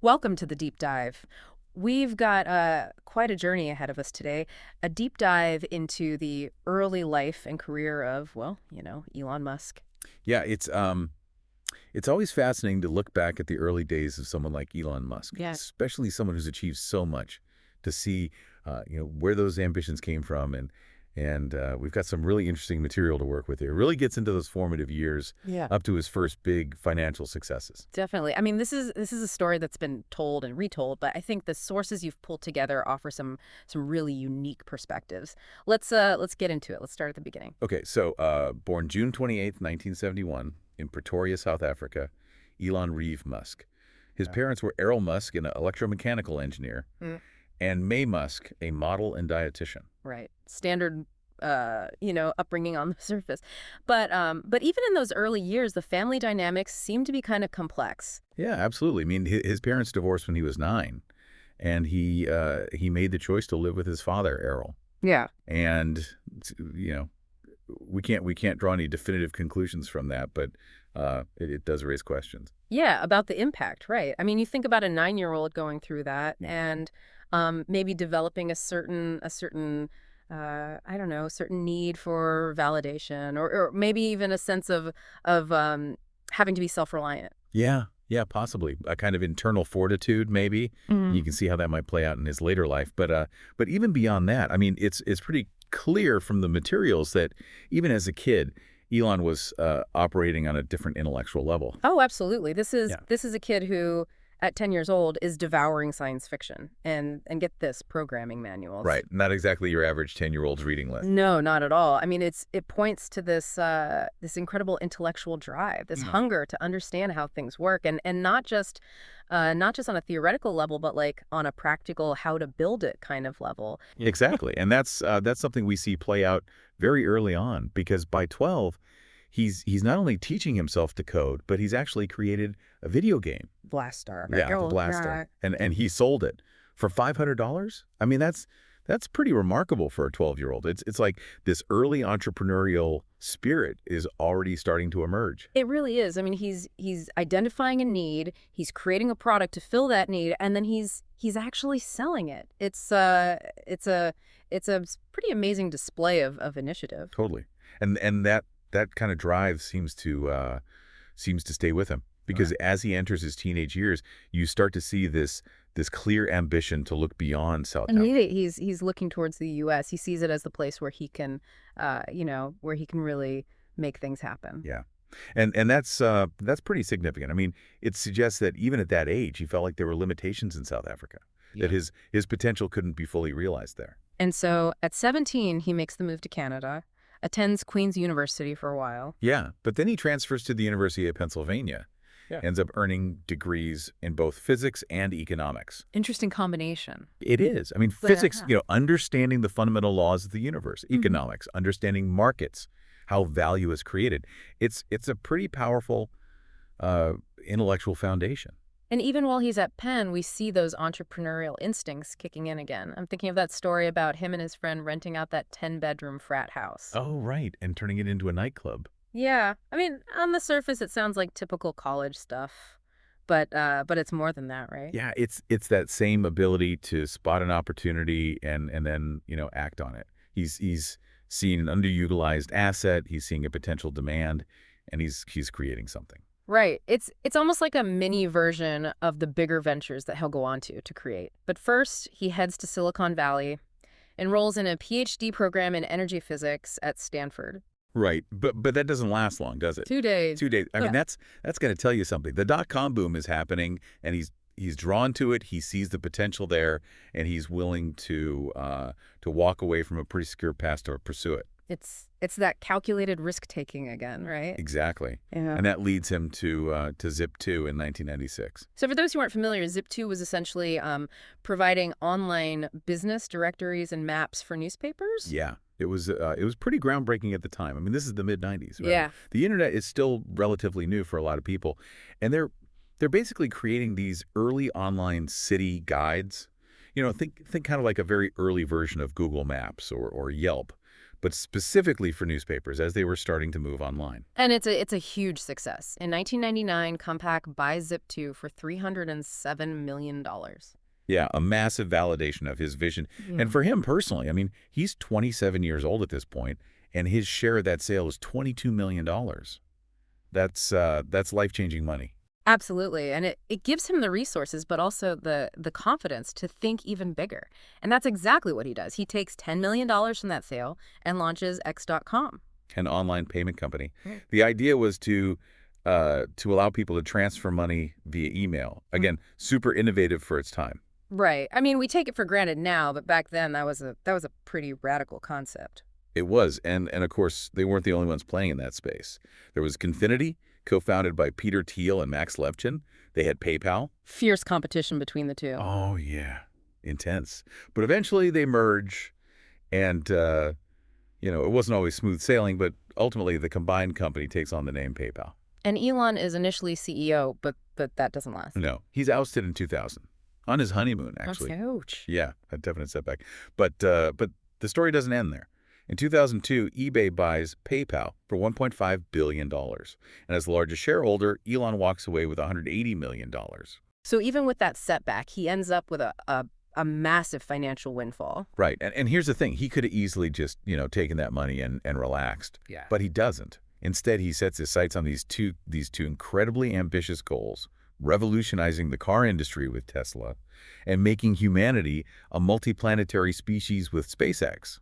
Welcome to the deep dive. We've got quite a journey ahead of us today, a deep dive into the early life and career of, well, Elon Musk. Yeah, it's always fascinating to look back at the early days of someone like Elon Musk, Yeah. especially someone who's achieved so much, to see where those ambitions came from, and we've got some really interesting material to work with here. It really gets into those formative years Yeah. up to his first big financial successes. Definitely. I mean, this is a story that's been told and retold, but I think the sources you've pulled together offer some really unique perspectives. Let's get into it. Let's start at the beginning. Okay, so born June 28th, 1971, in Pretoria, South Africa, Elon Reeve Musk. His Yeah. parents were Errol Musk, an electromechanical engineer, Mm. and May Musk, a model and dietitian. Right. Standard upbringing on the surface. But even in those early years, the family dynamics seem to be kind of complex. Yeah, absolutely. I mean, his parents divorced when he was 9, and he made the choice to live with his father, Errol. Yeah. And you know, we can't draw any definitive conclusions from that, but it does raise questions. Yeah, about the impact, right. I mean, you think about a 9-year-old going through that Yeah. and maybe developing I don't know, certain need for validation or maybe even a sense of having to be self-reliant. Yeah, yeah, possibly a kind of internal fortitude, maybe. Mm. You can see how that might play out in his later life, but even beyond that, I mean, it's pretty clear from the materials that even as a kid, Elon was operating on a different intellectual level. Oh, absolutely. This is Yeah. this is a kid who, at 10 years old, is devouring science fiction and get this, programming manuals. Right. Not exactly your average 10-year-old's reading list. No, not at all. I mean, it points to this incredible intellectual drive, this Mm. hunger to understand how things work, and not just on a theoretical level, but like on a practical how to build it kind of level. Exactly. And that's something we see play out very early on, because by 12, he's not only teaching himself to code, but he's actually created a video game. Blastar. Yeah, the Oh, Blaster. yeah. And he sold it for $500. I mean, that's pretty remarkable for a 12-year-old. It's like this early entrepreneurial spirit is already starting to emerge. It really is. I mean, he's identifying a need, he's creating a product to fill that need, and then he's actually selling it. It's a pretty amazing display of initiative. Totally. And that kind of drive seems to stay with him, because as he enters his teenage years, you start to see this clear ambition to look beyond South And Africa. he's looking towards the U.S. He sees it as the place where he can, where he can really make things happen. Yeah. And that's pretty significant. I mean, it suggests that even at that age, he felt like there were limitations in South Africa, that Yeah. his potential couldn't be fully realized there. And so at 17, he makes the move to Canada, attends Queen's University for a while. Yeah, but then he transfers to the University of Pennsylvania, Yeah. ends up earning degrees in both physics and economics. Interesting combination. It is. I mean, But, physics, understanding the fundamental laws of the universe; economics, understanding markets, how value is created. It's a pretty powerful intellectual foundation. And even while he's at Penn, we see those entrepreneurial instincts kicking in again. I'm thinking of that story about him and his friend renting out that 10-bedroom frat house. Oh, right, and turning it into a nightclub. Yeah, I mean, on the surface, it sounds like typical college stuff, but it's more than that, right? Yeah, it's that same ability to spot an opportunity and then, act on it. He's seeing an underutilized asset, he's seeing a potential demand, and he's creating something. Right. It's almost like a mini version of the bigger ventures that he'll go on to create. But first, he heads to Silicon Valley, enrolls in a PhD program in energy physics at Stanford. Right, but that doesn't last long, does it? 2 days. 2 days. I mean, Yeah. that's going to tell you something. The dot-com boom is happening, and he's drawn to it. He sees the potential there, and he's willing to walk away from a pretty secure path to pursue it. It's that calculated risk-taking again, right? Exactly. Yeah. And that leads him to Zip2 in 1996. So for those who aren't familiar, Zip2 was essentially providing online business directories and maps for newspapers. Yeah. It was pretty groundbreaking at the time. I mean, this is the mid-90s, right? Yeah. The internet is still relatively new for a lot of people, and they're basically creating these early online city guides. Think kind of like a very early version of Google Maps or Yelp, but specifically for newspapers as they were starting to move online. And it's a huge success. In 1999, Compaq buys Zip2 for $307 million. Yeah, a massive validation of his vision. And Yeah. for him personally, I mean, he's 27 years old at this point, and his share of that sale is $22 million. That's life-changing money. Absolutely. And it gives him the resources, but also the confidence to think even bigger. And that's exactly what he does. He takes $10 million from that sale and launches X.com. An online payment company. Right. The idea was to allow people to transfer money via email. Again, super innovative for its time. Right. I mean, we take it for granted now, but back then that was a pretty radical concept. It was, and of course, they weren't the only ones playing in that space. There was Confinity, co-founded by Peter Thiel and Max Levchin. They had PayPal. Fierce competition between the two. Oh, yeah. Intense. But eventually they merge, and, it wasn't always smooth sailing, but ultimately the combined company takes on the name PayPal. And Elon is initially CEO, but that doesn't last. No, he's ousted in 2000. On his honeymoon, actually. That's huge. Yeah, a definite setback. But the story doesn't end there. In 2002, eBay buys PayPal for $1.5 billion. And as the largest shareholder, Elon walks away with $180 million. So even with that setback, he ends up with a massive financial windfall. Right. And here's the thing. He could have easily just, taken that money and relaxed. Yeah. But he doesn't. Instead, he sets his sights on these two incredibly ambitious goals: revolutionizing the car industry with Tesla and making humanity a multiplanetary species with SpaceX.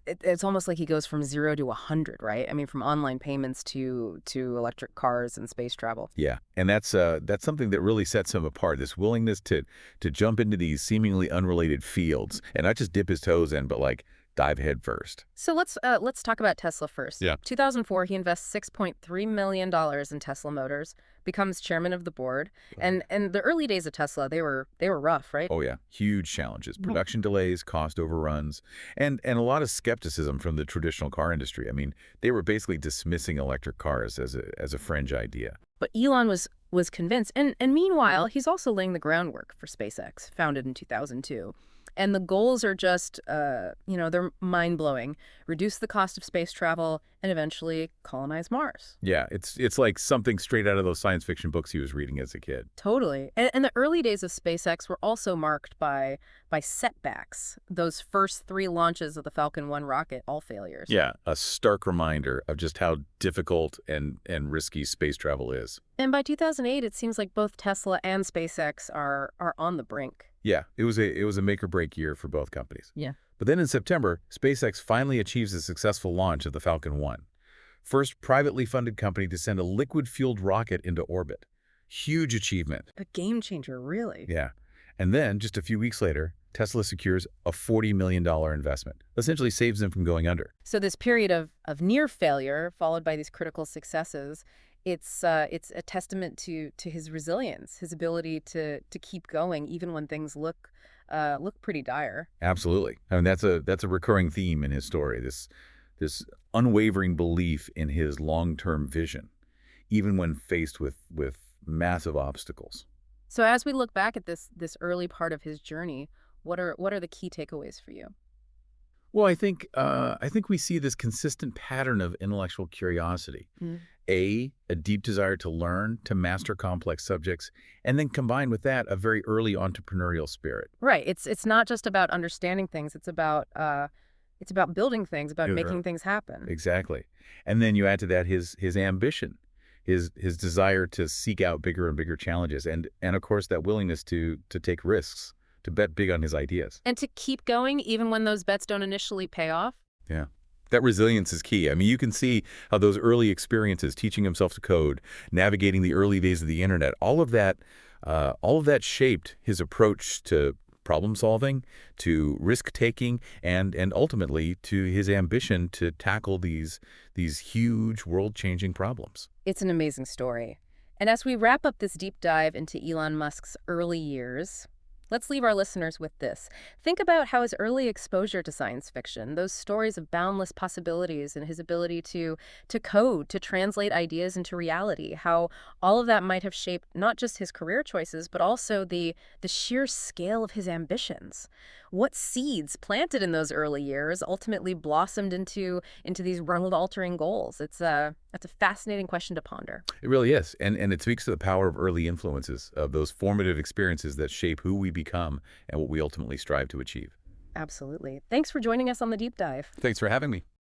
It's almost like he goes from 0 to 100, right? I mean, from online payments to electric cars and space travel. Yeah, and that's something that really sets him apart. This willingness to jump into these seemingly unrelated fields and not just dip his toes in, but like dive head first. So let's talk about Tesla first. Yeah. 2004, he invests $6.3 million in Tesla Motors, becomes chairman of the board. And the early days of Tesla, they were rough, right? Oh yeah, huge challenges, production delays, cost overruns, and a lot of skepticism from the traditional car industry. I mean, they were basically dismissing electric cars as a fringe idea. But Elon was convinced. And meanwhile, he's also laying the groundwork for SpaceX, founded in 2002. And the goals are just, they're mind-blowing. Reduce the cost of space travel and eventually colonize Mars. Yeah, it's like something straight out of those science fiction books he was reading as a kid. Totally. And the early days of SpaceX were also marked by setbacks. Those first 3 launches of the Falcon 1 rocket, all failures. Yeah, a stark reminder of just how difficult and risky space travel is. And by 2008, it seems like both Tesla and SpaceX are on the brink. Yeah, it was a make or break year for both companies. Yeah. But then in September, SpaceX finally achieves a successful launch of the Falcon 1. First privately funded company to send a liquid-fueled rocket into orbit. Huge achievement. A game changer, really. Yeah. And then, just a few weeks later, Tesla secures a $40 million investment. Essentially saves them from going under. So this period of near failure, followed by these critical successes, it's a testament to his resilience, his ability to keep going even when things look pretty dire. Absolutely. I mean, that's a recurring theme in his story. This unwavering belief in his long-term vision, even when faced with massive obstacles. So as we look back at this early part of his journey, what are the key takeaways for you? Well, I think we see this consistent pattern of intellectual curiosity. Mm. A deep desire to learn, to master complex subjects, and then combined with that, a very early entrepreneurial spirit. Right. It's not just about understanding things. It's about building things, about Yeah, making things happen. Exactly. And then you add to that his ambition, his desire to seek out bigger and bigger challenges, and of course that willingness to take risks, to bet big on his ideas. And to keep going even when those bets don't initially pay off. Yeah. That resilience is key. I mean, you can see how those early experiences, teaching himself to code, navigating the early days of the internet, all of that shaped his approach to problem solving, to risk taking, and ultimately to his ambition to tackle these huge world-changing problems. It's an amazing story. And as we wrap up this deep dive into Elon Musk's early years, Let's leave our listeners with this. Think about how his early exposure to science fiction, those stories of boundless possibilities and his ability to code, to translate ideas into reality, how all of that might have shaped not just his career choices, but also the sheer scale of his ambitions. What seeds planted in those early years ultimately blossomed into these world-altering goals? That's a fascinating question to ponder. It really is. And it speaks to the power of early influences, of those formative experiences that shape who we become and what we ultimately strive to achieve. Absolutely. Thanks for joining us on the deep dive. Thanks for having me.